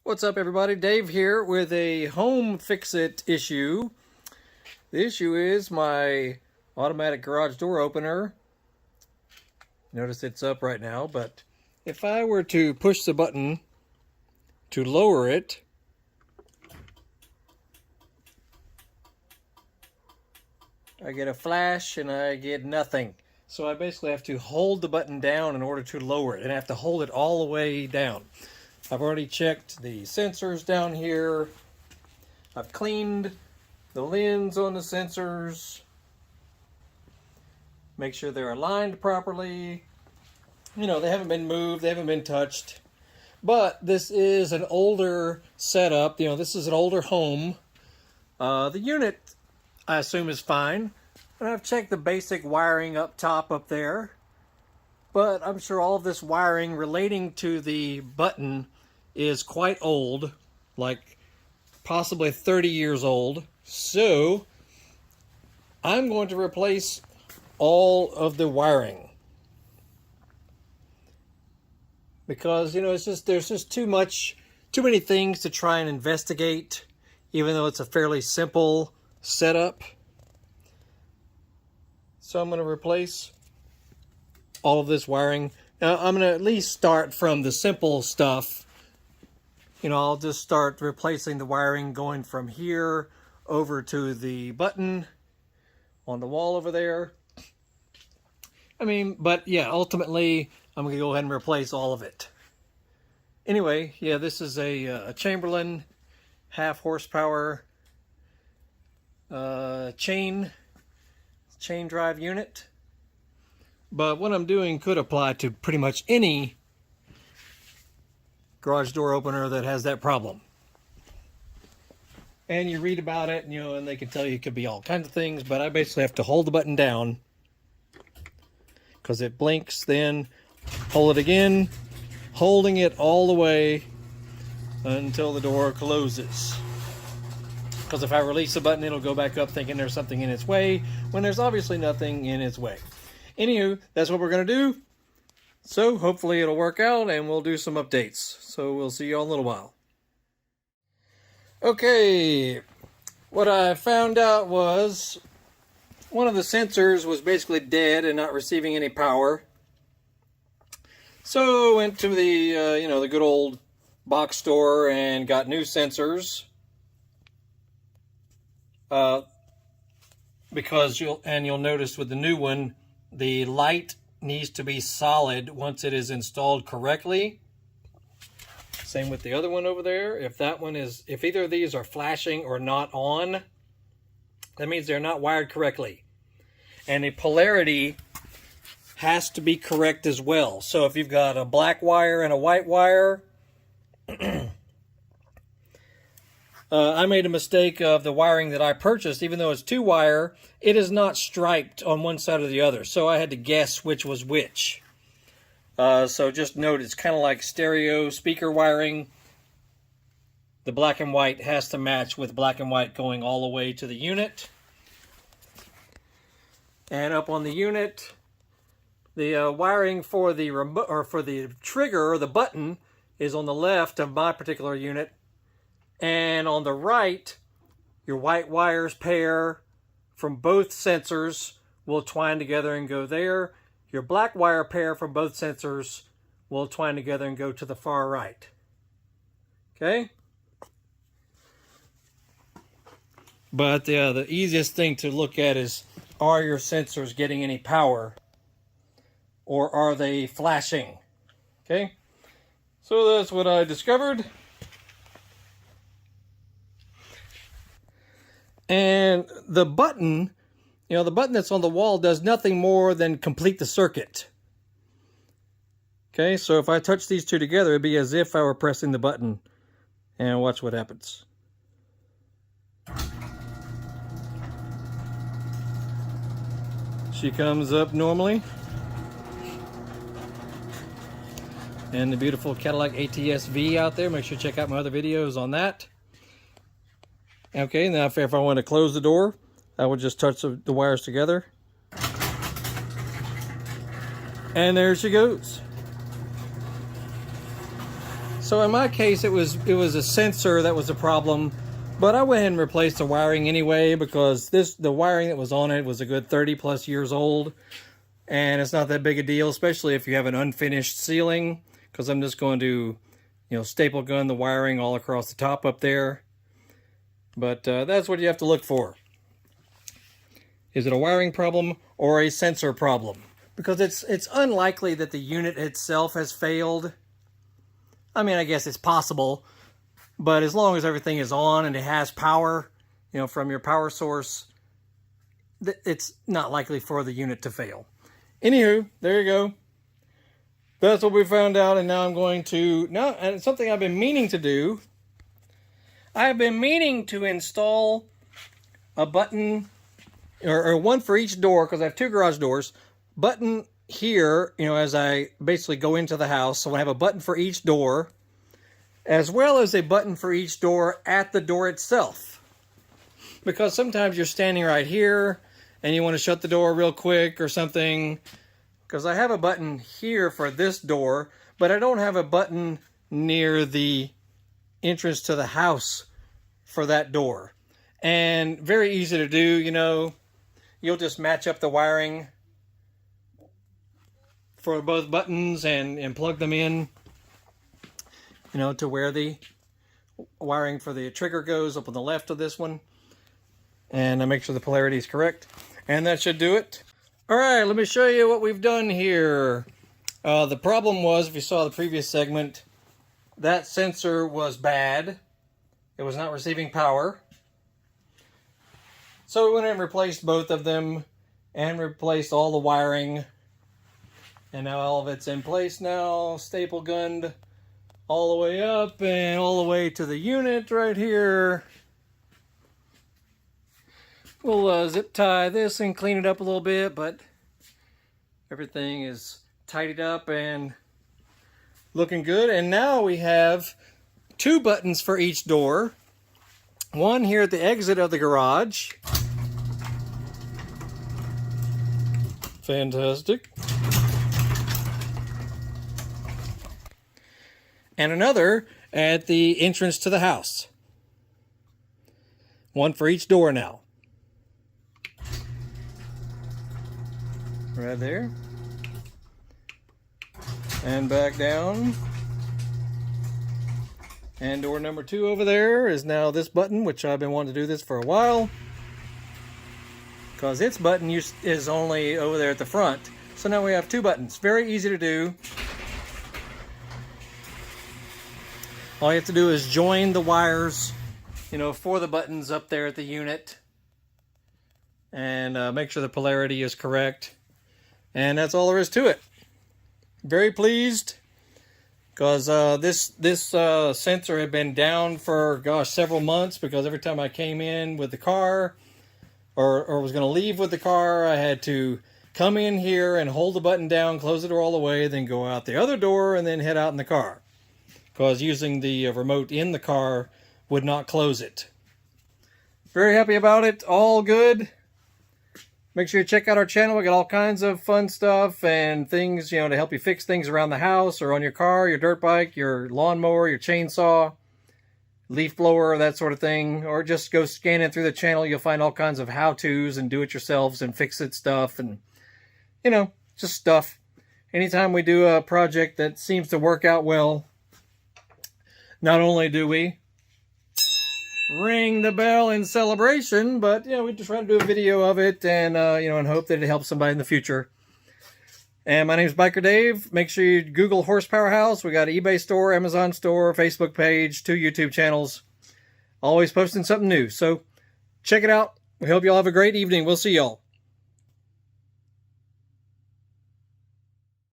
What's up, everybody? Dave here with a home fix-it issue. The issue is my automatic garage door opener. Notice it's up right now, but if I were to push the button to lower it, I get a flash and I get nothing. So I basically have to hold the button down in order to lower it, and I have to hold it all the way down. I've already checked the sensors down here. I've cleaned the lens on the sensors. Make sure they're aligned properly. You know, they haven't been moved, they haven't been touched. But this is an older setup. You know, this is an older home. The unit, I assume, is fine. And I've checked the basic wiring up top up there. But I'm sure all of this wiring relating to the button is quite old, like possibly 30 years old. So I'm going to replace all of the wiring, because, you know, there's just too many things to try and investigate, even though it's a fairly simple setup. So I'm going to replace all of this wiring. Now I'm going to at least start from the simple stuff. You know, I'll just start replacing the wiring going from here over to the button on the wall over there. I mean, but yeah, ultimately I'm going to go ahead and replace all of it. Anyway, yeah, this is a Chamberlain half horsepower chain drive unit. But what I'm doing could apply to pretty much any garage door opener that has that problem. And you read about it, you know, and they can tell you it could be all kinds of things, but I basically have to hold the button down because it blinks, then hold it again, holding it all the way until the door closes. Because if I release the button, it'll go back up thinking there's something in its way, when there's obviously nothing in its way. Anywho, that's what we're going to do. So hopefully it'll work out and we'll do some updates. So we'll see you all in a little while. Okay, what I found out was one of the sensors was basically dead and not receiving any power. So I went to the, the good old box store and got new sensors. Because you'll notice with the new one, the light needs to be solid once it is installed correctly. Same with the other one over there. If either of these are flashing or not on, that means they're not wired correctly. And the polarity has to be correct as well. So if you've got a black wire and a white wire, I made a mistake of the wiring that I purchased. Even though it's 2-wire, it is not striped on one side or the other. So I had to guess which was which. So just note, it's kind of like stereo speaker wiring. The black and white has to match with black and white going all the way to the unit. And up on the unit, the wiring for the remote, or for the trigger or the button, is on the left of my particular unit. And on the right, your white wires pair from both sensors will twine together and go there. Your black wire pair from both sensors will twine together and go to the far right. Okay? But the easiest thing to look at is, are your sensors getting any power? Or are they flashing? Okay? So that's what I discovered. And the button, the button that's on the wall does nothing more than complete the circuit. Okay, so if I touch these two together, it'd be as if I were pressing the button. And watch what happens. She comes up normally. And the beautiful Cadillac ATS-V out there. Make sure to check out my other videos on that. Okay, now if I want to close the door, I would just touch the wires together. And there she goes. So in my case, it was a sensor that was a problem, but I went ahead and replaced the wiring anyway because the wiring that was on it was a good 30 plus years old, and it's not that big a deal, especially if you have an unfinished ceiling, because I'm just going to, staple gun the wiring all across the top up there. But that's what you have to look for. Is it a wiring problem or a sensor problem? Because it's unlikely that the unit itself has failed. I mean, I guess it's possible, but as long as everything is on and it has power, from your power source, it's not likely for the unit to fail. Anywho, there you go. That's what we found out, and now I'm going to, and it's something I've been meaning to do. I've been meaning to install a button, or one for each door, because I have 2 garage doors. Button here, as I basically go into the house, so I have a button for each door, as well as a button for each door at the door itself. Because sometimes you're standing right here, and you want to shut the door real quick or something. Because I have a button here for this door, but I don't have a button near the entrance to the house for that door. And very easy to do, you'll just match up the wiring for both buttons and plug them in, to where the wiring for the trigger goes up on the left of this one. And I make sure the polarity is correct. And that should do it. All right, let me show you what we've done here. The problem was, if you saw the previous segment, that sensor was bad. It was not receiving power. So we went and replaced both of them and replaced all the wiring. And now all of it's in place now, staple gunned all the way up and all the way to the unit right here. We'll zip tie this and clean it up a little bit, but everything is tidied up and looking good. And now we have 2 buttons for each door. One here at the exit of the garage. Fantastic. And another at the entrance to the house. One for each door now. Right there. And back down. And door number 2 over there is now this button, which I've been wanting to do this for a while. Because its button is only over there at the front. So now we have 2 buttons. Very easy to do. All you have to do is join the wires, for the buttons up there at the unit. And make sure the polarity is correct. And that's all there is to it. Very pleased, because this sensor had been down for, several months, because every time I came in with the car, or was going to leave with the car, I had to come in here and hold the button down, close the door all the way, then go out the other door, and then head out in the car. Because using the remote in the car would not close it. Very happy about it. All good. Make sure you check out our channel. We got all kinds of fun stuff and things, to help you fix things around the house or on your car, your dirt bike, your lawnmower, your chainsaw, leaf blower, that sort of thing. Or just go scanning through the channel. You'll find all kinds of how-tos and do-it-yourselves and fix-it stuff and, just stuff. Anytime we do a project that seems to work out well, not only do we ring the bell in celebration, but we just try to do a video of it and and hope that it helps somebody in the future. And my name is Biker Dave. Make sure you Google Horsepower House. We got an eBay store, Amazon store, Facebook page, 2 YouTube channels. Always posting something new. So check it out. We hope you all have a great evening. We'll see y'all.